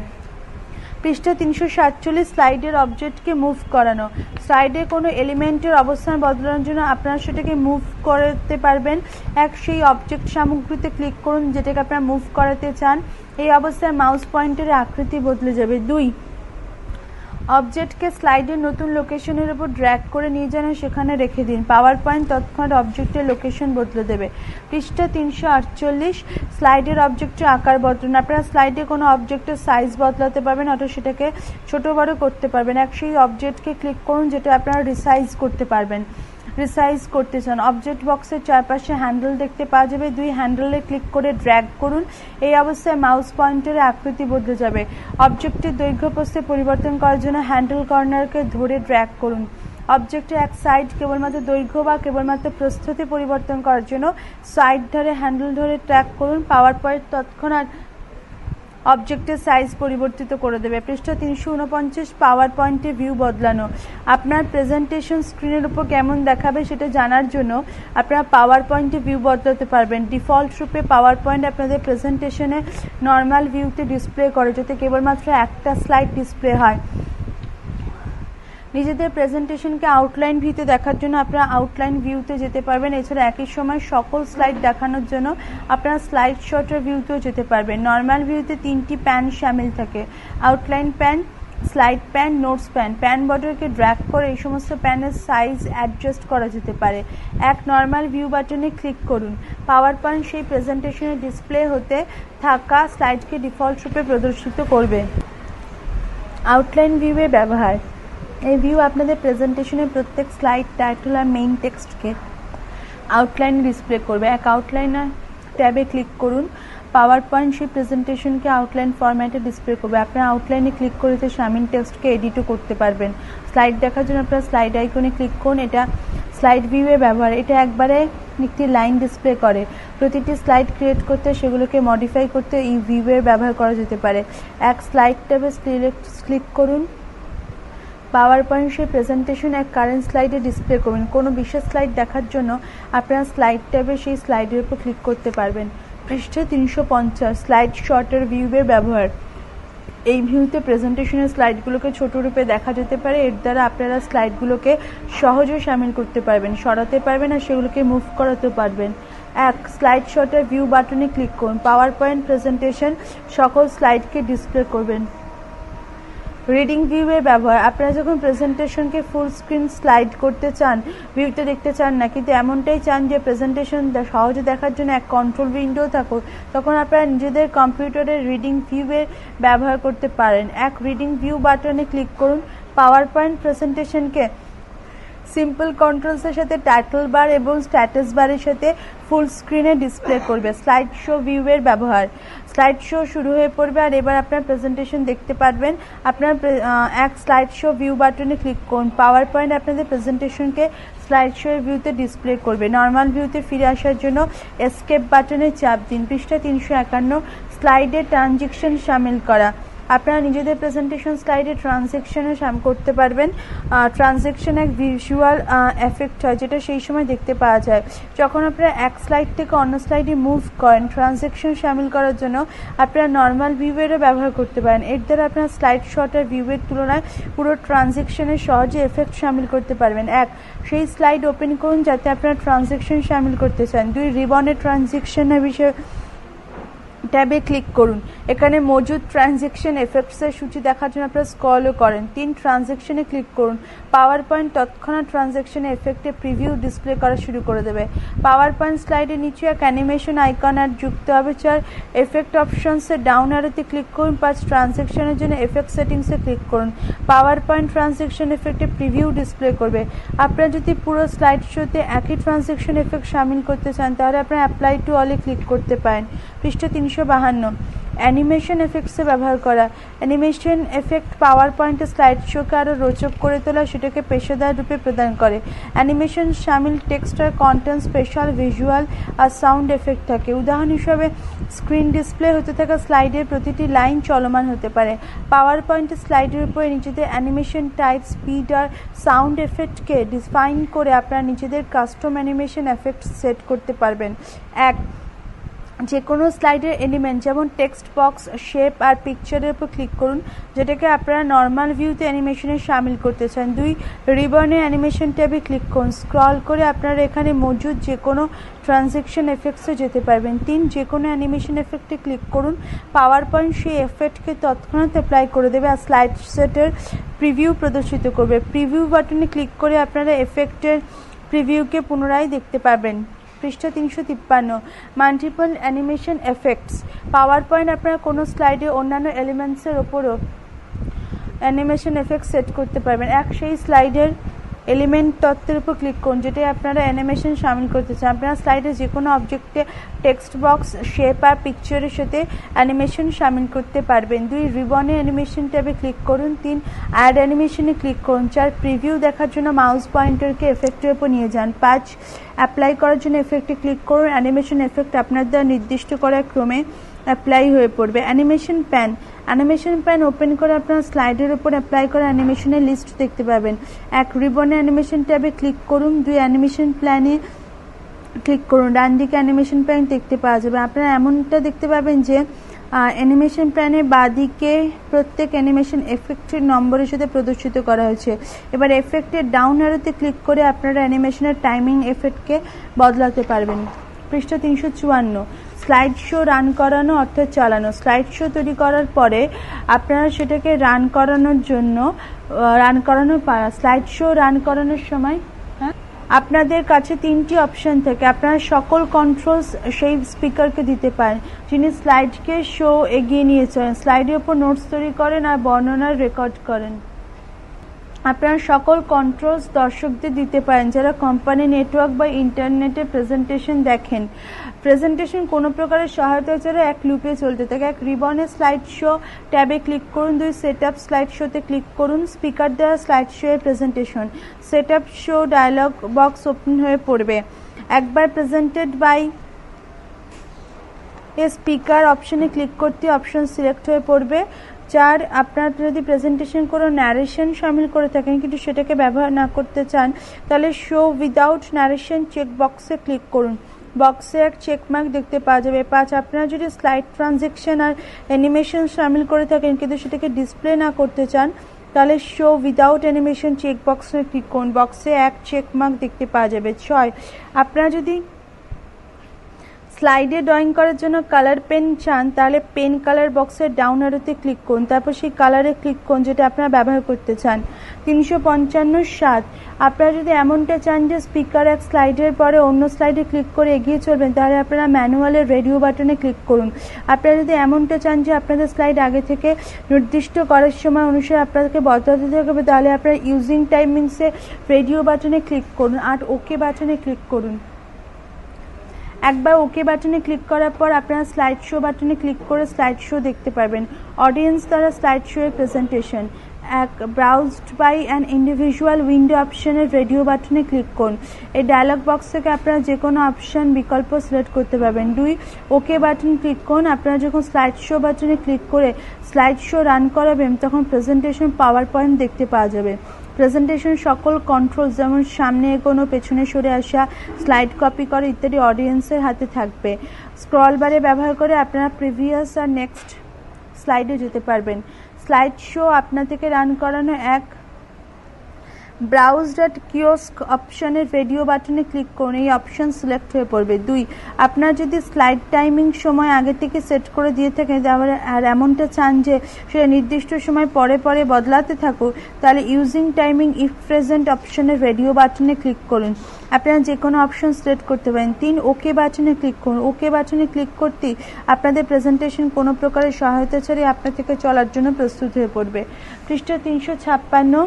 Speaker 1: পৃষ্ঠা 347 স্লাইডের অবজেক্টকে মুভ করানো। স্লাইডে কোনো এলিমেন্টের অবস্থান বদলানোর জন্য আপনারা সেটাকে মুভ করতে পারবেন। সেই অবজেক্ট সামগ্রীতে ক্লিক করুন যেটাকে আপনারা মুভ করাতে চান। এই অবস্থায় মাউস পয়েন্টারের আকৃতি বদলে যাবে। 2 অবজেক্টকে স্লাইডের নতুন লোকেশনের উপর ড্র্যাগ করে নিয়ে যান সেখানে রেখে দিন। পাওয়ার পয়েন্ট তৎক্ষণাৎ অবজেক্টের লোকেশন বদলে দেবে। পৃষ্ঠা 348 স্লাইডের অবজেক্টের আকার বদলান। আপনারা স্লাইডে কোনো অবজেক্টের সাইজ বদলাতে পারবেন অথবা সেটাকে ছোট বড় করতে পারবেন। সেই অবজেক্টকে ক্লিক করুন যেটা আপনারা রিসাইজ করতে পারবেন। রিসাইজ করতে চান। অবজেক্ট বক্সের চারপাশে হ্যান্ডেল দেখতে পাওয়া যাবে। 2 হ্যান্ডেলে ক্লিক করে ড্র্যাগ করুন। এই অবস্থায় মাউস পয়েন্টারের আকৃতি বদলে যাবে। অবজেক্টের দৈর্ঘ্য প্রস্থে পরিবর্তন করার জন্য হ্যান্ডেল কর্নারকে ধরে ড্র্যাগ করুন। অবজেক্টের এক সাইড কেবলমাত্র দৈর্ঘ্য বা কেবলমাত্র প্রস্থতে পরিবর্তন করার জন্য সাইড ধরে হ্যান্ডেল ধরে ট্র্যাক করুন। পাওয়ার পয়েন্ট তৎক্ষণাৎ অবজেক্টের সাইজ পরিবর্তিত করে দেবে। পৃষ্ঠা 349 পাওয়ার পয়েন্টে ভিউ বদলানো। আপনার প্রেজেন্টেশন স্ক্রিনের উপর কেমন দেখাবে সেটা জানার জন্য আপনারা পাওয়ার পয়েন্টে ভিউ বদলাতে পারবেন। ডিফল্ট রূপে পাওয়ার পয়েন্ট আপনাদের প্রেজেন্টেশনে নর্মাল ভিউতে ডিসপ্লে করে যাতে কেবলমাত্র একটা স্লাইড ডিসপ্লে হয়। নিজেদের প্রেজেন্টেশনকে আউটলাইন ভিউতে দেখার জন্য আপনারা আউটলাইন ভিউতে যেতে পারবেন। এছাড়া একই সময় সকল স্লাইড দেখানোর জন্য আপনারা স্লাইড শটের ভিউতেও যেতে পারবেন। নর্মাল ভিউতে 3টি প্যান শামিল থাকে: outline pane, slide pane, notes pane. Pane বর্ডারকে ড্র্যাগ করে এই সমস্ত প্যানের সাইজ অ্যাডজাস্ট করা যেতে পারে। নর্মাল ভিউ বাটনে ক্লিক করুন। পাওয়ার পয়েন্ট সেই প্রেজেন্টেশনে ডিসপ্লে হতে থাকা স্লাইডকে ডিফল্ট রূপে প্রদর্শিত করবে। আউটলাইন ভিউয়ের ব্যবহার। এই ভিউ আপনাদের প্রেজেন্টেশনের প্রত্যেক স্লাইড, টাইটেল আর মেইন টেক্সটকে আউটলাইনে ডিসপ্লে করবে। আউটলাইনার ট্যাবে ক্লিক করুন। পাওয়ার পয়েন্ট সেই প্রেজেন্টেশনকে আউটলাইন ফরম্যাটে ডিসপ্লে করবে। আপনারা আউটলাইনে ক্লিক করে শামিল টেক্সটকে এডিটও করতে পারবেন। স্লাইড দেখার জন্য আপনারা স্লাইড আইকনে ক্লিক করুন। এটা স্লাইড ভিউয়ের ব্যবহার। এটা একবারে একটি লাইন ডিসপ্লে করে। প্রতিটি স্লাইড ক্রিয়েট করতে সেগুলোকে মডিফাই করতে এই ভিউয়ের ব্যবহার করা যেতে পারে। স্লাইড ট্যাবে ক্লিক করুন। পাওয়ার পয়েন্ট সেই প্রেজেন্টেশন কারেন্ট স্লাইডে ডিসপ্লে করবেন। কোনো বিশেষ স্লাইড দেখার জন্য আপনারা স্লাইড ট্যাবে সেই স্লাইডের উপর ক্লিক করতে পারবেন। পৃষ্ঠা 350 স্লাইড শটের ভিউয়ের ব্যবহার। এই ভিউতে প্রেজেন্টেশনের স্লাইডগুলোকে ছোট রূপে দেখা যেতে পারে। এর দ্বারা আপনারা স্লাইডগুলোকে সহজে শামিল করতে পারবেন, সরাতে পারবেন আর সেগুলোকে মুভ করাতে পারবেন। স্লাইড শটের ভিউ বাটনে ক্লিক করুন। পাওয়ার পয়েন্ট প্রেজেন্টেশন সকল স্লাইডকে ডিসপ্লে করবেন। রিডিং ভিউয়ের ব্যবহার। আপনারা যখন প্রেজেন্টেশনকে ফুল স্ক্রিন স্লাইড করতে চান, ভিউতে দেখতে চান না, কিন্তু এমনটাই চান যে প্রেজেন্টেশন সহজে দেখার জন্য এক কন্ট্রোল উইন্ডো থাকুক, তখন আপনারা নিজেদের কম্পিউটারের রিডিং ভিউয়ের ব্যবহার করতে পারেন। রিডিং ভিউ বাটনে ক্লিক করুন। পাওয়ার পয়েন্ট প্রেজেন্টেশনকে সিম্পল কন্ট্রোলসের সাথে টাইটেল বার এবং স্ট্যাটাস বারের সাথে ফুল স্ক্রিনে ডিসপ্লে করবে। স্লাইড শো ভিউয়ের ব্যবহার। স্লাইড শো শুরু হয়ে পড়বে আর এবার আপনার প্রেজেন্টেশন দেখতে পারবেন। আপনার স্লাইড শো ভিউ বাটনে ক্লিক করুন। পাওয়ার পয়েন্ট আপনাদের প্রেজেন্টেশনকে স্লাইড শো এর ভিউতে ডিসপ্লে করবে। নর্মাল ভিউতে ফিরে আসার জন্য এসকেপ বাটনে চাপ দিন। পৃষ্ঠা 351 স্লাইডে ট্রানজিশন শামিল করা। আপনারা নিজেদের প্রেজেন্টেশন স্লাইডে ট্রানজেকশনে করতে পারবেন। ট্রানজেকশন এক ভিজুয়াল এফেক্ট হয় যেটা সেই সময় দেখতে পাওয়া যায় যখন আপনারা এক স্লাইড থেকে অন্য স্লাইডে মুভ করেন। ট্রানজেকশন সামিল করার জন্য আপনারা নর্মাল ভিউয়েরও ব্যবহার করতে পারেন। এর দ্বারা আপনারা স্লাইড শট আর ভিউয়ের তুলনায় পুরো ট্রানজেকশনে সহজে এফেক্ট সামিল করতে পারবেন। এক, সেই স্লাইড ওপেন করুন যাতে আপনারা ট্রানজেকশন সামিল করতে চান। দুই, রিবনের ট্রানজেকশনের বিষয়ে ট্যাবে ক্লিক করুন। এখানে মজুদ ট্রানজেকশন এফেক্টসের সূচি দেখার জন্য আপনারা স্ক্রলও করেন। 3, ট্রানজেকশনে ক্লিক করুন। পাওয়ার পয়েন্ট তৎক্ষণাৎ ট্রানজেকশনে এফেক্টে প্রিভিউ ডিসপ্লে করা শুরু করে দেবে। পাওয়ার পয়েন্ট স্লাইডের নিচে এক অ্যানিমেশন আইকন আর যুক্ত হবে। 4, এফেক্ট অপশনসে ডাউন অ্যারোতে ক্লিক করুন। 5, ট্রানজেকশনের জন্য এফেক্ট সেটিংসে ক্লিক করুন। পাওয়ার পয়েন্ট ট্রানজেকশন এফেক্টে প্রিভিউ ডিসপ্লে করবে। আপনারা যদি পুরো স্লাইড শোতে একই ট্রানজেকশন এফেক্ট সামিল করতে চান তাহলে আপনারা অ্যাপ্লাই টু অলে ক্লিক করতে পারেন। পৃষ্ঠা 352, অ্যানিমেশন এফেক্টসে ব্যবহার করা। অ্যানিমেশন এফেক্ট পাওয়ার পয়েন্টে স্লাইড শোকে আরও রোচক করে তোলা, সেটাকে পেশাদার রূপে প্রদান করে। অ্যানিমেশন সামিল টেক্সট আর কন্টেন্ট, স্পেশাল ভিজুয়াল আর সাউন্ড এফেক্ট থাকে। উদাহরণ হিসেবে স্ক্রিন ডিসপ্লে হতে থাকা স্লাইডের প্রতিটি লাইন চলমান হতে পারে। পাওয়ার পয়েন্টে স্লাইডের উপরে নিজেদের অ্যানিমেশন টাইপ, স্পিড আর সাউন্ড এফেক্টকে ডিফাইন করে আপনারা নিজেদের কাস্টম অ্যানিমেশন এফেক্ট সেট করতে পারবেন। 1, যে কোনো স্লাইডের এলিমেন্ট যেমন টেক্সট বক্স, শেপ আর পিকচারের উপর ক্লিক করুন যেটাকে আপনারা নর্মাল ভিউতে অ্যানিমেশনে সামিল করতে চান। 2, রিবনের অ্যানিমেশন ট্যাবে ক্লিক করুন। স্ক্রল করে আপনারা এখানে মজুদ যে কোনো ট্রানজেকশন এফেক্টসে যেতে পারবেন। 3, যে কোনো অ্যানিমেশন এফেক্টে ক্লিক করুন। পাওয়ার পয়েন্ট সেই এফেক্টকে তৎক্ষণাৎ অ্যাপ্লাই করে দেবে আর স্লাইড সেটের প্রিভিউ প্রদর্শিত করবে। প্রিভিউ বাটনে ক্লিক করে আপনারা এফেক্টের প্রিভিউকে পুনরায় দেখতে পাবেন। পৃষ্ঠা 353, multiple animation effects. Power point আপনারা কোনো স্লাইডে অন্যান্য এলিমেন্টসের ওপরও অ্যানিমেশন এফেক্ট সেট করতে পারবেন। 1, সেই স্লাইডের এলিমেন্ট তত্ত্বের উপর ক্লিক করুন যেটাই আপনারা অ্যানিমেশন সামিল করতে চান। আপনারা স্লাইডে যে কোনো অবজেক্টে টেক্সট বক্স, শেপ আর পিকচারের সাথে অ্যানিমেশন সামিল করতে পারবেন। 2, রিবনে অ্যানিমেশন ট্যাবে ক্লিক করুন। 3, অ্যাড অ্যানিমেশনে ক্লিক করুন। 4, প্রিভিউ দেখার জন্য মাউস পয়েন্টারকে এফেক্টের উপর নিয়ে যান। 5, অ্যাপ্লাই করার জন্য এফেক্টে ক্লিক করুন। অ্যানিমেশন এফেক্ট আপনার দ্বারা নির্দিষ্ট করা ক্রমে অ্যাপ্লাই হয়ে পড়বে। Animation pane. Animation pane open করে আপনারা স্লাইডের উপর অ্যাপ্লাই করা অ্যানিমেশনের লিস্ট দেখতে পাবেন। 1, রিবনে অ্যানিমেশন ট্যাবে ক্লিক করুন। 2, অ্যানিমেশন প্ল্যানে ক্লিক করুন। ডান দিকে অ্যানিমেশন প্ল্যান দেখতে পাওয়া যাবে। আপনারা এমনটা দেখতে পাবেন যে অ্যানিমেশন প্ল্যানের বাঁদিকে প্রত্যেক অ্যানিমেশন এফেক্টের নম্বরের সাথে প্রদর্শিত করা হয়েছে। এবার এফেক্টের ডাউন অ্যারোতে ক্লিক করে আপনারা অ্যানিমেশনের টাইমিং এফেক্টকে বদলাতে পারবেন। পৃষ্ঠা 354, স্লাইড শো রান করানো অর্থাৎ চালানো। স্লাইড শো তৈরি করার পরে আপনারা সেটাকে রান করানোর জন্য স্লাইড শো রান করানোর সময় আপনাদের কাছে 3টি অপশন থাকে। আপনারা সকল কন্ট্রোলস সেই স্পিকারকে দিতে পারেন যিনি স্লাইডকে শো এগিয়ে নিয়ে চলেন, স্লাইডের উপর নোটস তৈরি করেন আর বর্ণনা রেকর্ড করেন। আপনারা সকল কন্ট্রোলস দর্শকদের দিতে পারেন যারা কোম্পানি, নেটওয়ার্ক বা ইন্টারনেটে প্রেজেন্টেশন দেখেন। প্রেজেন্টেশন কোনো প্রকারের সহায়তা ছাড়া এক লুপে চলতে থাকে। 1, রিবনে স্লাইড শো ট্যাবে ক্লিক করুন। 2, সেট আপ স্লাইড শোতে ক্লিক করুন। স্পিকার দ্বারা স্লাইড শো এর presentation. Set up show dialogue box open হয়ে পড়বে। একবার প্রেজেন্টেড বাই এ স্পিকার অপশনে ক্লিক করতে অপশন সিলেক্ট হয়ে পড়বে। 4, আপনারা যদি প্রেজেন্টেশন কোনো ন্যারেশন সামিল করে থাকেন কিন্তু সেটাকে ব্যবহার না করতে চান তাহলে শো উইদাউট ন্যারেশন চেক বক্সে ক্লিক করুন। বক্সে এক চেকমার্ক দেখতে পাওয়া যাবে। 5, আপনারা যদি স্লাইড ট্রানজেকশন আর অ্যানিমেশন সামিল করে থাকেন কিন্তু সেটাকে ডিসপ্লে না করতে চান তাহলে শো উইদাউট অ্যানিমেশন চেক বক্সে ক্লিক করুন। বক্সে এক চেকমার্ক দেখতে পাওয়া যাবে। 6, আপনারা যদি স্লাইডে ড্রয়িং করার জন্য কালার পেন চান তাহলে পেন কালার বক্সের ডাউন অ্যারোতে ক্লিক করুন, তারপর সেই কালারে ক্লিক করুন যেটা আপনারা ব্যবহার করতে চান। 355, 7, আপনারা যদি এমনটা চান যে স্পিকার এক স্লাইডের পরে অন্য স্লাইডে ক্লিক করে এগিয়ে চলবেন তাহলে আপনারা ম্যানুয়ালের রেডিও বাটনে ক্লিক করুন। আপনারা যদি এমনটা চান যে আপনাদের স্লাইড আগে থেকে নির্দিষ্ট করার সময় অনুসারে আপনাদেরকে বদলাতে হবে তাহলে আপনারা ইউজিং টাইমিংসে রেডিও বাটনে ক্লিক করুন আর ওকে বাটনে ক্লিক করুন। একবার ওকে বাটনে ক্লিক করার পর আপনারা স্লাইড শো বাটনে ক্লিক করে স্লাইড শো দেখতে পারবেন। অডিয়েন্স দ্বারা স্লাইড শো এর প্রেজেন্টেশন। এক ব্রাউজড বাই অ্যান ইন্ডিভিজুয়াল উইন্ডো অপশনের রেডিও বাটনে ক্লিক করুন। এই ডায়লগ বক্স থেকে আপনারা যে কোনো অপশন বিকল্প সিলেক্ট করতে পারবেন। 2 ওকে বাটন ক্লিক করুন। আপনারা যখন স্লাইড শো বাটনে ক্লিক করে স্লাইড শো রান করাবেন তখন প্রেজেন্টেশন পাওয়ার পয়েন্ট দেখতে পাওয়া যাবে। প্রেজেন্টেশন সকল কন্ট্রোল যেমন সামনে এগোনো, পেছনে সরে আসা, স্লাইড কপি করা ইত্যাদি অডিয়েন্সের হাতে থাকবে। স্ক্রল বারে ব্যবহার করে আপনারা প্রিভিয়াস আর নেক্সট স্লাইডে যেতে পারবেন। স্লাইড শো আপনা থেকে রান করানো এক ব্রাউজ ডট কিওস্ক অপশনের রেডিও বাটনে ক্লিক করুন। এই অপশন সিলেক্ট হয়ে পড়বে। 2 আপনার যদি স্লাইড টাইমিং সময় আগে থেকে সেট করে দিয়ে থাকেন তাহলে আর এমনটা চান যে সেটা নির্দিষ্ট সময় পরে পরে বদলাতে থাকুক, তাহলে ইউজিং টাইমিং ইফ প্রেজেন্ট অপশনের রেডিও বাটনে ক্লিক করুন। আপনারা যে কোনো অপশন সিলেক্ট করতে পারেন। 3 ওকে বাটনে ক্লিক করুন। ওকে বাটনে ক্লিক করতেই আপনাদের প্রেজেন্টেশন কোনো প্রকারের সহায়তা ছাড়াই আপনার থেকে চলার জন্য প্রস্তুত হয়ে পড়বে। পৃষ্ঠা 356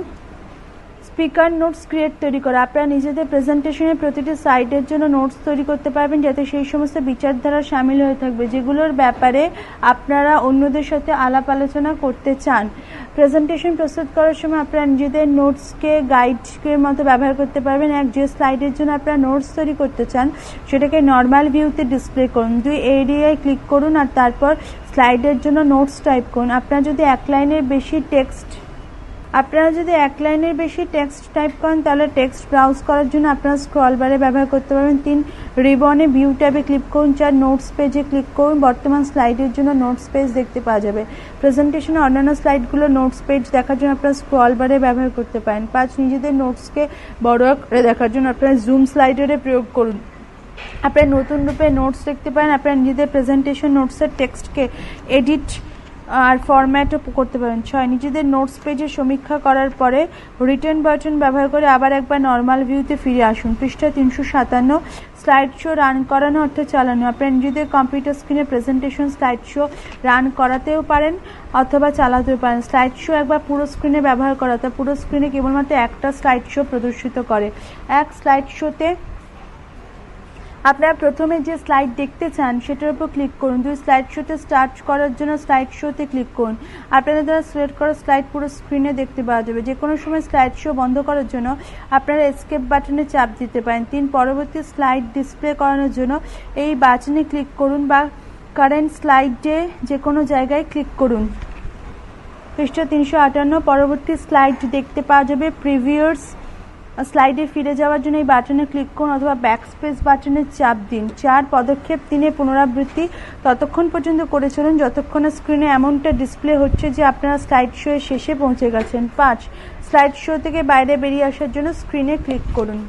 Speaker 1: স্পিকার নোটস ক্রিয়েট তৈরি করা। আপনারা নিজেদের প্রেজেন্টেশনের প্রতিটি সাইডের জন্য নোটস তৈরি করতে পারবেন যাতে সেই সমস্ত বিচারধারা সামিল হয়ে থাকবে যেগুলোর ব্যাপারে আপনারা অন্যদের সাথে আলাপ আলোচনা করতে চান। প্রেজেন্টেশন প্রস্তুত করার সময় আপনারা নিজেদের নোটসকে গাইডের মতো ব্যবহার করতে পারবেন। যে স্লাইডের জন্য আপনারা নোটস তৈরি করতে চান সেটাকে নর্মাল ভিউতে ডিসপ্লে করুন। 2 এরিয়ায় ক্লিক করুন আর তারপর স্লাইডের জন্য নোটস টাইপ করুন। আপনারা যদি এক লাইনের বেশি টেক্সট টাইপ করেন তাহলে টেক্সট ব্রাউজ করার জন্য আপনারা স্ক্রল বারে ব্যবহার করতে পারবেন। 3 রিবনে ভিউ ট্যাবে ক্লিক করুন। 4 নোটস পেজে ক্লিক করুন। বর্তমান স্লাইডের জন্য নোটস পেজ দেখতে পাওয়া যাবে। প্রেজেন্টেশনে অন্যান্য স্লাইডগুলো নোটস পেজ দেখার জন্য আপনারা স্ক্রল বারে ব্যবহার করতে পারেন। 5 নিজেদের নোটসকে বড় করে দেখার জন্য আপনারা জুম স্লাইডারে প্রয়োগ করুন। আপনারা নতুন রূপে নোটস দেখতে পারেন। আপনারা নিজেদের প্রেজেন্টেশন নোটসের টেক্সটকে এডিট আর ফরম্যাটও করতে পারেন। 6 নিজেদের নোটস পেজে সমীক্ষা করার পরে রিটার্ন বাটন ব্যবহার করে আবার একবার নর্মাল ভিউতে ফিরে আসুন। পৃষ্ঠা 357 স্লাইড শো রান করানো অর্থাৎ চালানো। আপনারা নিজেদের কম্পিউটার স্ক্রিনে প্রেজেন্টেশন স্লাইড শো রান করাতেও পারেন অথবা চালাতেও পারেন। স্লাইড শো একবার পুরো স্ক্রিনে ব্যবহার করা অর্থাৎ পুরো স্ক্রিনে কেবলমাত্র একটা স্লাইড শো প্রদর্শিত করে। এক স্লাইড শোতে আপনারা প্রথমে যে স্লাইড দেখতে চান সেটার উপর ক্লিক করুন। 2 স্লাইড শোতে স্টার্ট করার জন্য স্লাইড শোতে ক্লিক করুন। আপনাদের দ্বারা সিলেক্ট করা স্লাইড পুরো স্ক্রিনে দেখতে পাওয়া যাবে। যে কোনো সময় স্লাইড শো বন্ধ করার জন্য আপনারা এসকেপ বাটনে চাপ দিতে পারেন। 3 পরবর্তী স্লাইড ডিসপ্লে করানোর জন্য এই বাটনে ক্লিক করুন বা কারেন্ট স্লাইডে যে কোনো জায়গায় ক্লিক করুন। পৃষ্ঠা 358 পরবর্তী স্লাইড দেখতে পাওয়া যাবে। প্রিভিয়াস স্লাইডে ফিরে যাওয়ার জন্য এই বাটনে ক্লিক করুন অথবা ব্যাকস্পেস বাটনে চাপ দিন। 4 পদক্ষেপ 3 পুনরাবৃত্তি ততক্ষণ পর্যন্ত করে চলুন যতক্ষণ স্ক্রিনে এমনটা ডিসপ্লে হচ্ছে যে আপনারা স্লাইড শো এর শেষে পৌঁছে গেছেন। 5 স্লাইড শো থেকে বাইরে বেরিয়ে আসার জন্য স্ক্রিনে ক্লিক করুন।